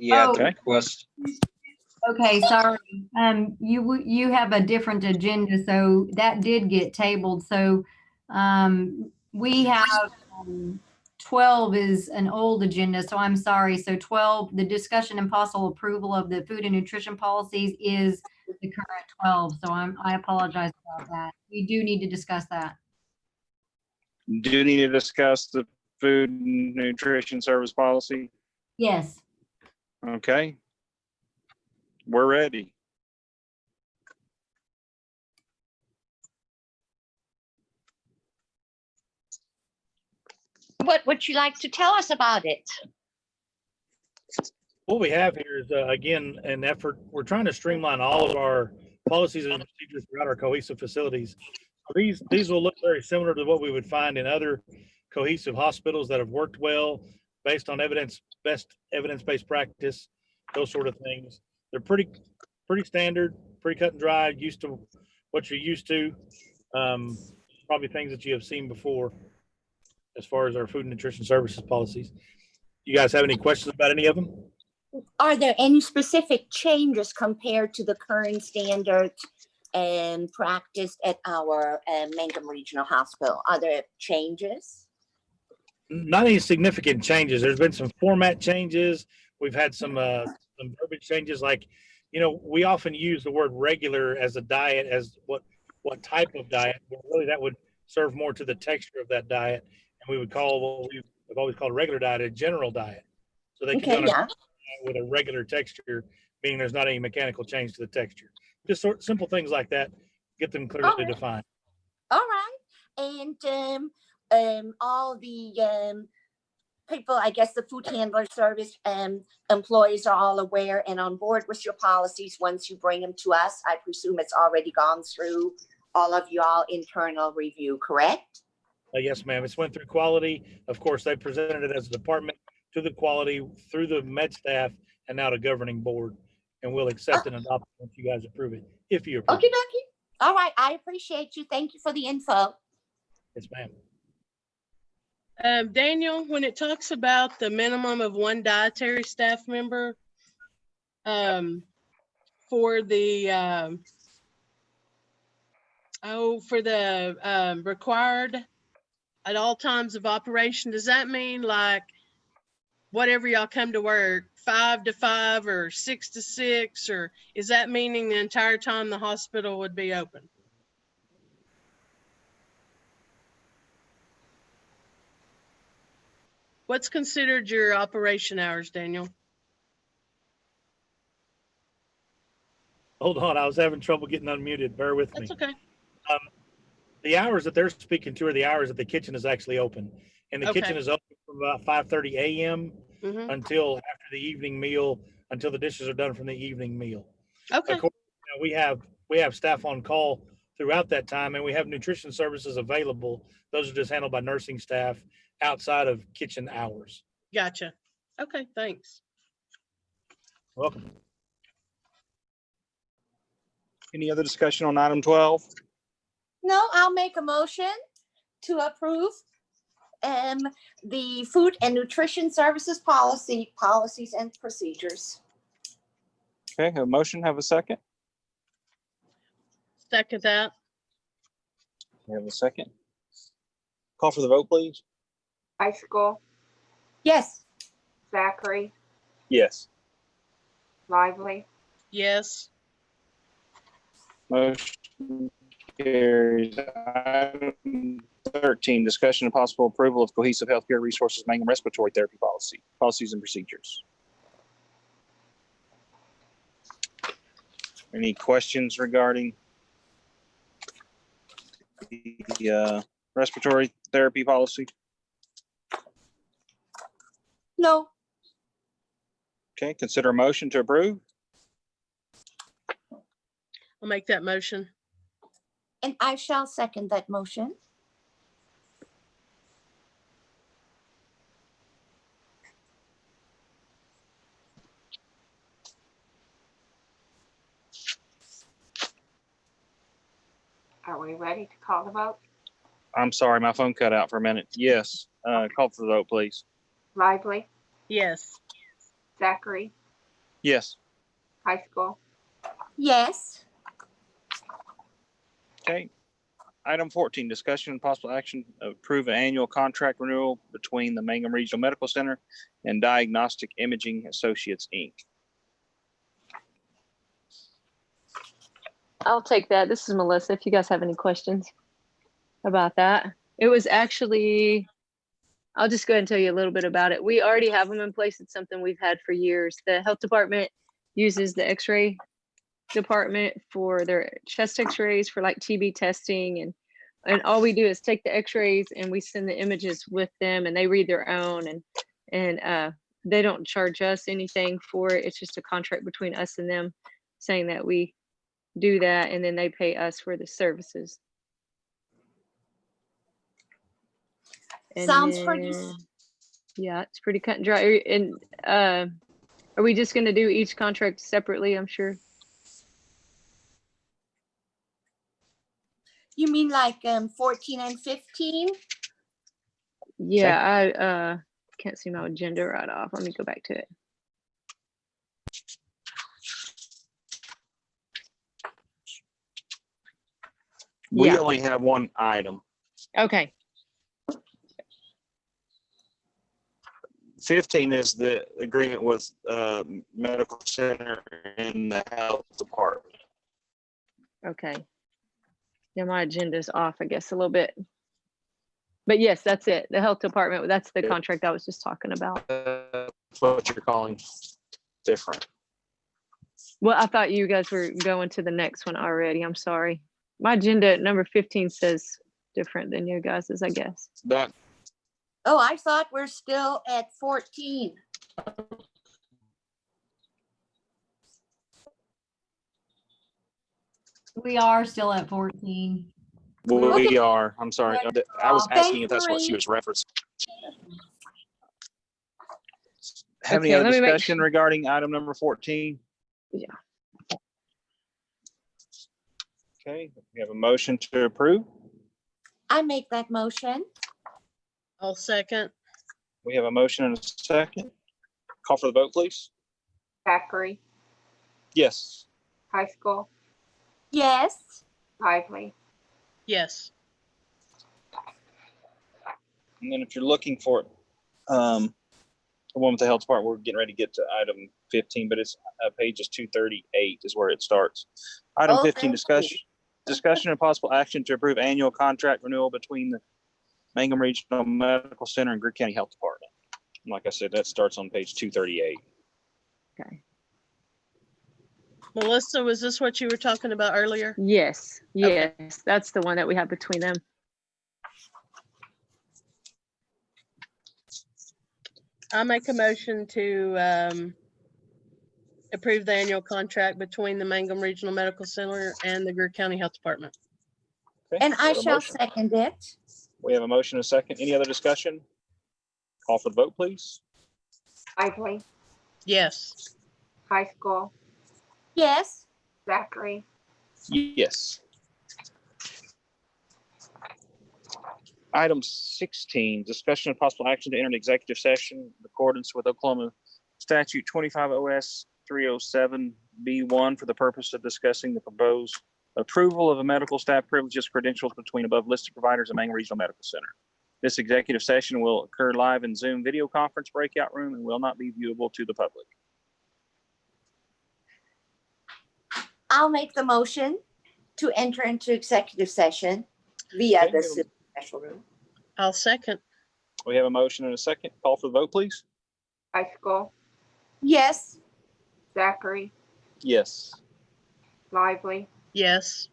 Yeah, Oh. the request. Okay, sorry. You have a different agenda, so that did get tabled. So, we have 12 is an old agenda, so I'm sorry. So 12, the discussion and possible approval of the food and nutrition policies is the current 12. So I apologize about that. We do need to discuss that. Do you need to discuss the food and nutrition service policy? Yes. Okay. We're ready. What would you like to tell us about it? What we have here is, again, an effort. We're trying to streamline all of our policies and procedures throughout our cohesive facilities. These will look very similar to what we would find in other cohesive hospitals that have worked well based on best evidence-based practice, those sort of things. They're pretty standard, pretty cut and dry, used to what you're used to. Probably things that you have seen before as far as our food and nutrition services policies. You guys have any questions about any of them? Are there any specific changes compared to the current standards and practiced at our Mangum Regional Hospital? Are there changes? Not any significant changes. There's been some format changes. We've had some verbiage changes. Like, we often use the word regular as a diet as what type of diet. But really, that would serve more to the texture of that diet, and we would call what we've always called a regular diet a general diet. So they can be on with a regular texture, meaning there's not any mechanical change to the texture. Just simple things like that, get them clearly defined. All right. And all the people, I guess the food handler service employees are all aware and on board with your policies once you bring them to us. I presume it's already gone through all of y'all internal review, correct? Yes, ma'am. It's went through quality. Of course, they presented it as a department to the quality through the med staff and now the governing board. And we'll accept and adopt it once you guys approve it, if you approve Okay, it. dokie. All right. I appreciate you. Thank you for the info. Yes, ma'am. Daniel, when it talks about the minimum of one dietary staff member for the required at all times of operation, does that mean like whatever y'all come to work, 5 to 5 or 6 to 6, or is that meaning the entire time the hospital would be open? What's considered your operation hours, Daniel? Hold on, I was having trouble getting unmuted. Bear with me. That's okay. The hours that they're speaking to are the hours that the kitchen is actually open. And the kitchen is open from about 5:30 a.m. Until after the evening meal, until the dishes are done from the evening meal. Okay. Of course, we have staff on call throughout that time, and we have nutrition services available. Those are just handled by nursing staff outside of kitchen hours. Gotcha. Okay, thanks. Welcome. Any other discussion on item 12? No, I'll make a motion to approve the food and nutrition services policies and procedures. Okay, have a motion, have a second? Second that. We have a second. Call for the vote, please. Icicle, Yes. Zachary, Yes. Lively, Yes. Motion carries. Item 13, discussion and possible approval of cohesive healthcare resources Mangum respiratory therapy policies and procedures. Any questions regarding the respiratory therapy policy? No. Okay, consider a motion to approve. I'll make that motion. And I shall second that motion. are we ready to call the vote? I'm sorry, my phone cut out for a minute. Yes, call for the vote, please. Lively, Yes. Zachary, Yes. high school, Yes. Okay. Item 14, discussion and possible action to approve an annual contract renewal between the Mangum Regional Medical Center and Diagnostic Imaging Associates, Inc. I'll take that. This is Melissa. If you guys have any questions about that. It was actually, I'll just go ahead and tell you a little bit about it. We already have them in place. It's something we've had for years. The health department uses the x-ray department for their chest x-rays for like TB testing. And all we do is take the x-rays and we send the images with them and they read their own and they don't charge us anything for it. It's just a contract between us and them saying that we do that and then they pay us for the services. And Sounds pretty. then- Yeah, it's pretty cut and dry. And are we just gonna do each contract separately, I'm sure? You mean like 14 and 15? Yeah, I can't see my agenda right off. Let me go back to it. We Yeah. only have one item. Okay, 15 is the agreement with medical center and the health department. okay. Yeah, my agenda's off, I guess, a little bit. But yes, that's it. The health department, that's the Yeah. contract I was just talking about. That's what you're calling different. Well, I thought you guys were going to the next one already. I'm sorry. My agenda at number 15 says different than your guys's, I guess. That Oh, I thought we're still at 14. We are still at 14. we are. I'm sorry. I was Thanks, asking if that's what she Marie. was referencing. Have any Okay, other let me make discussion regarding item number 14? Yeah. Okay, we have a motion to approve. I make that motion. I'll second. We have a motion and a second. Call for the vote, please. Zachary, Yes. high school, Yes. Lively, Yes. And then if you're looking for it, the one with the health department, we're getting ready to get to item 15, but it's pages 238 is where it starts. Item Oh, 15, thank you. discussion and possible action to approve annual contract renewal between the Mangum Regional Medical Center and Greer County Health Department. And like I said, that starts on page 238. Okay. Melissa, was this what you were talking about earlier? Yes, Okay. yes, that's the one that we have between them. I make a motion to approve the annual contract between the Mangum Regional Medical Center and the Greer County Health Department. Okay, And we I have a shall motion. second it. We have a motion and a second. Any other discussion? Call for the vote, please. Lively, Yes. high school, Yes. Zachary, Yes. Item 16, discussion of possible action to enter an executive session in accordance with Oklahoma Statute 25 OS 307B1 for the purpose of discussing the proposed approval of a medical staff privileges credentials between above listed providers at Mangum Regional Medical Center. This executive session will occur live in Zoom video conference breakout room and will not be viewable to the public. I'll make the motion to enter into executive session via the Zoom special room. I'll second. We have a motion and a second. Call for the vote, please. high school, Yes. Zachary, Yes. Lively, Yes.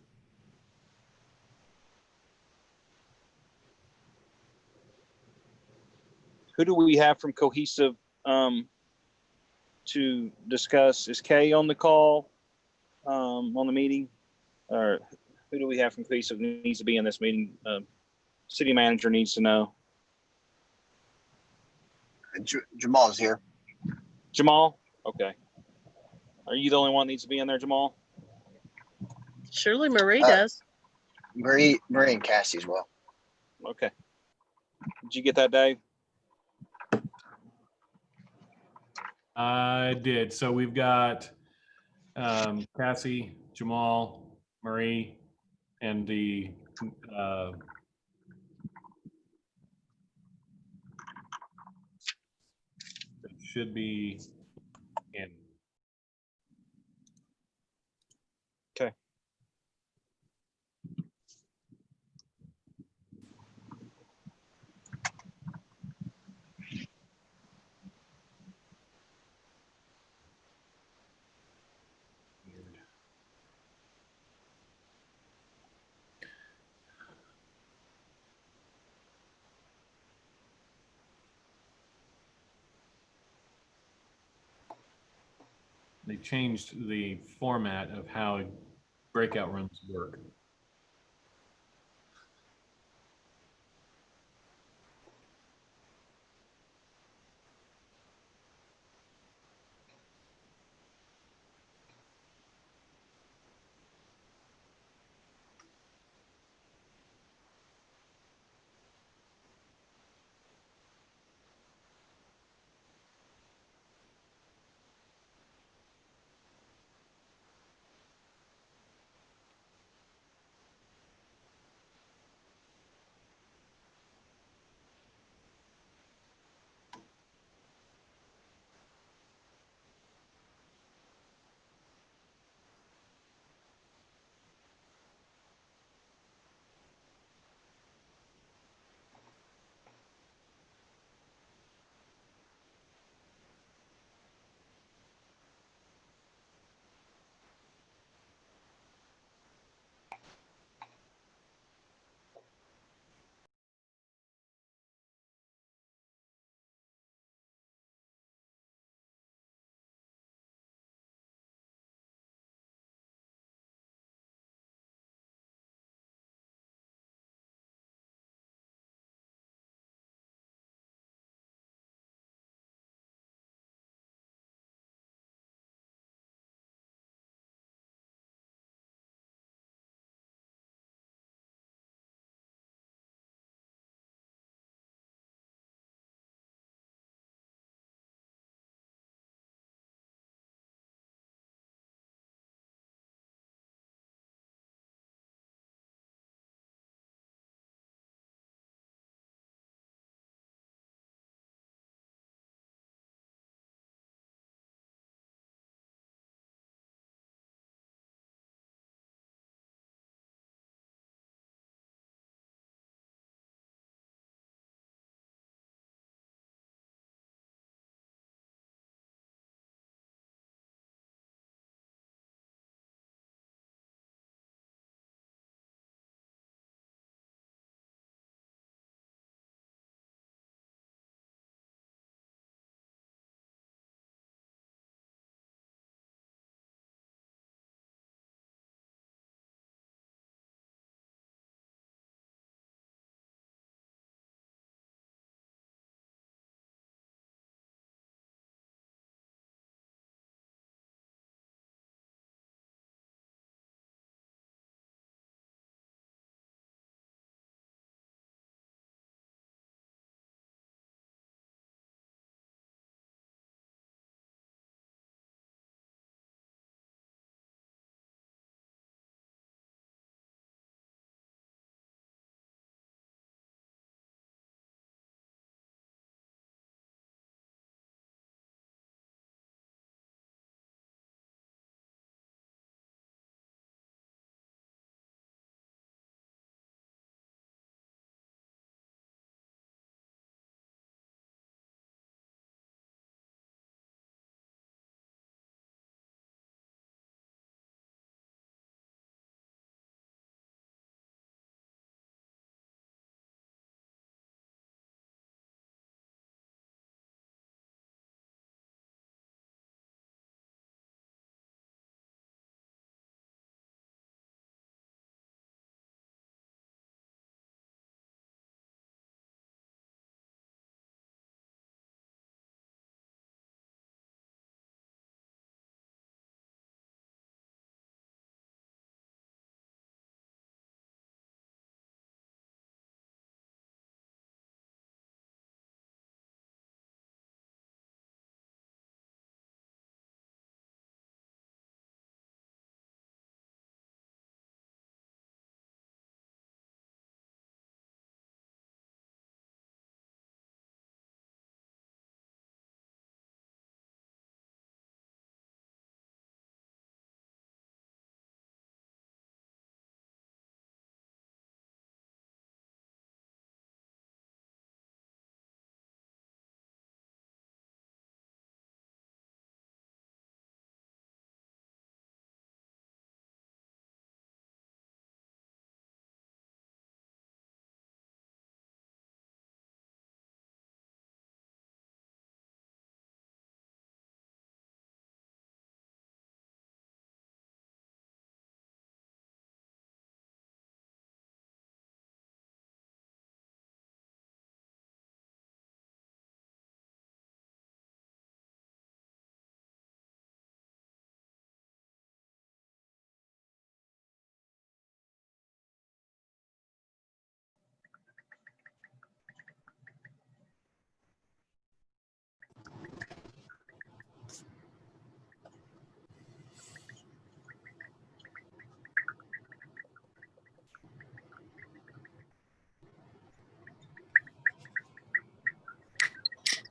Who do we have from Cohesive to discuss? Is Kay on the call on the meeting? Or who do we have from Cohesive needs to be in this meeting? City manager needs to know. Jamal's here. Jamal? Okay. Are you the only one that needs to be in there, Jamal? Surely Marie Uh, does. Marie and Cassie as well. Okay. Did you get that, Dave? I did. So we've got Cassie, Jamal, Marie, and the it should be in. Okay. Weird. They changed the format of how breakout rooms work.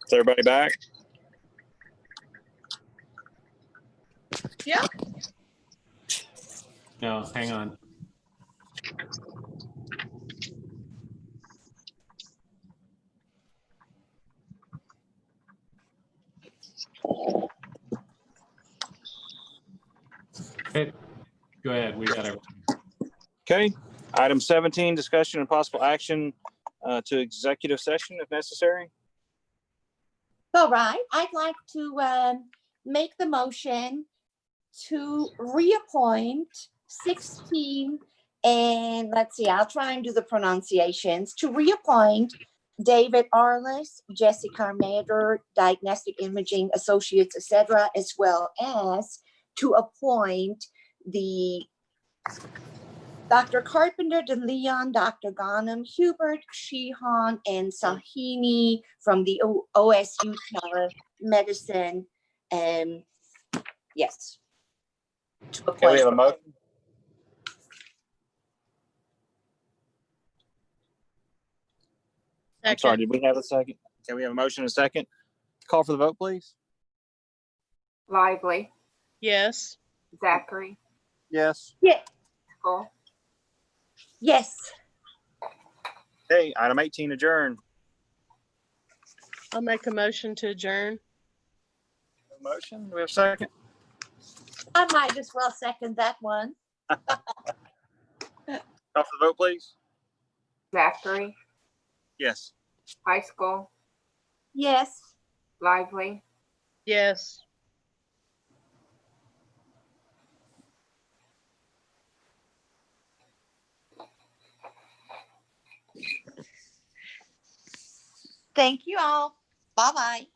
Is everybody back? Yeah. No, hang on. Okay, go ahead. We got everything. Okay. Item 17, discussion and possible action to executive session if necessary. All right, I'd like to make the motion to reappoint 16, and let's see, I'll try and do the pronunciations, to reappoint David Arliss, Jessica Mader, Diagnostic Imaging Associates, etc., as well as to appoint the Dr. Carpenter, De Leon, Dr. Ghanem, Hubert, Sheehan, and Sahini from the OSU Medicine. Yes. To Okay, we have a appoint. motion. I'm sorry, Second. did we have a second? Okay, we have a motion and a second. Call for the vote, please. Lively, Yes. Zachary, Yes. Scholl, Yes. Okay, item 18, adjourn. I'll make a motion to adjourn. Motion, do we have a second? I might as well second that one. Call for the vote, please. Zachary, Yes. High School, Yes. Lively, Yes. Thank you all. Bye-bye.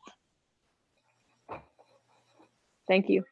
Thank you.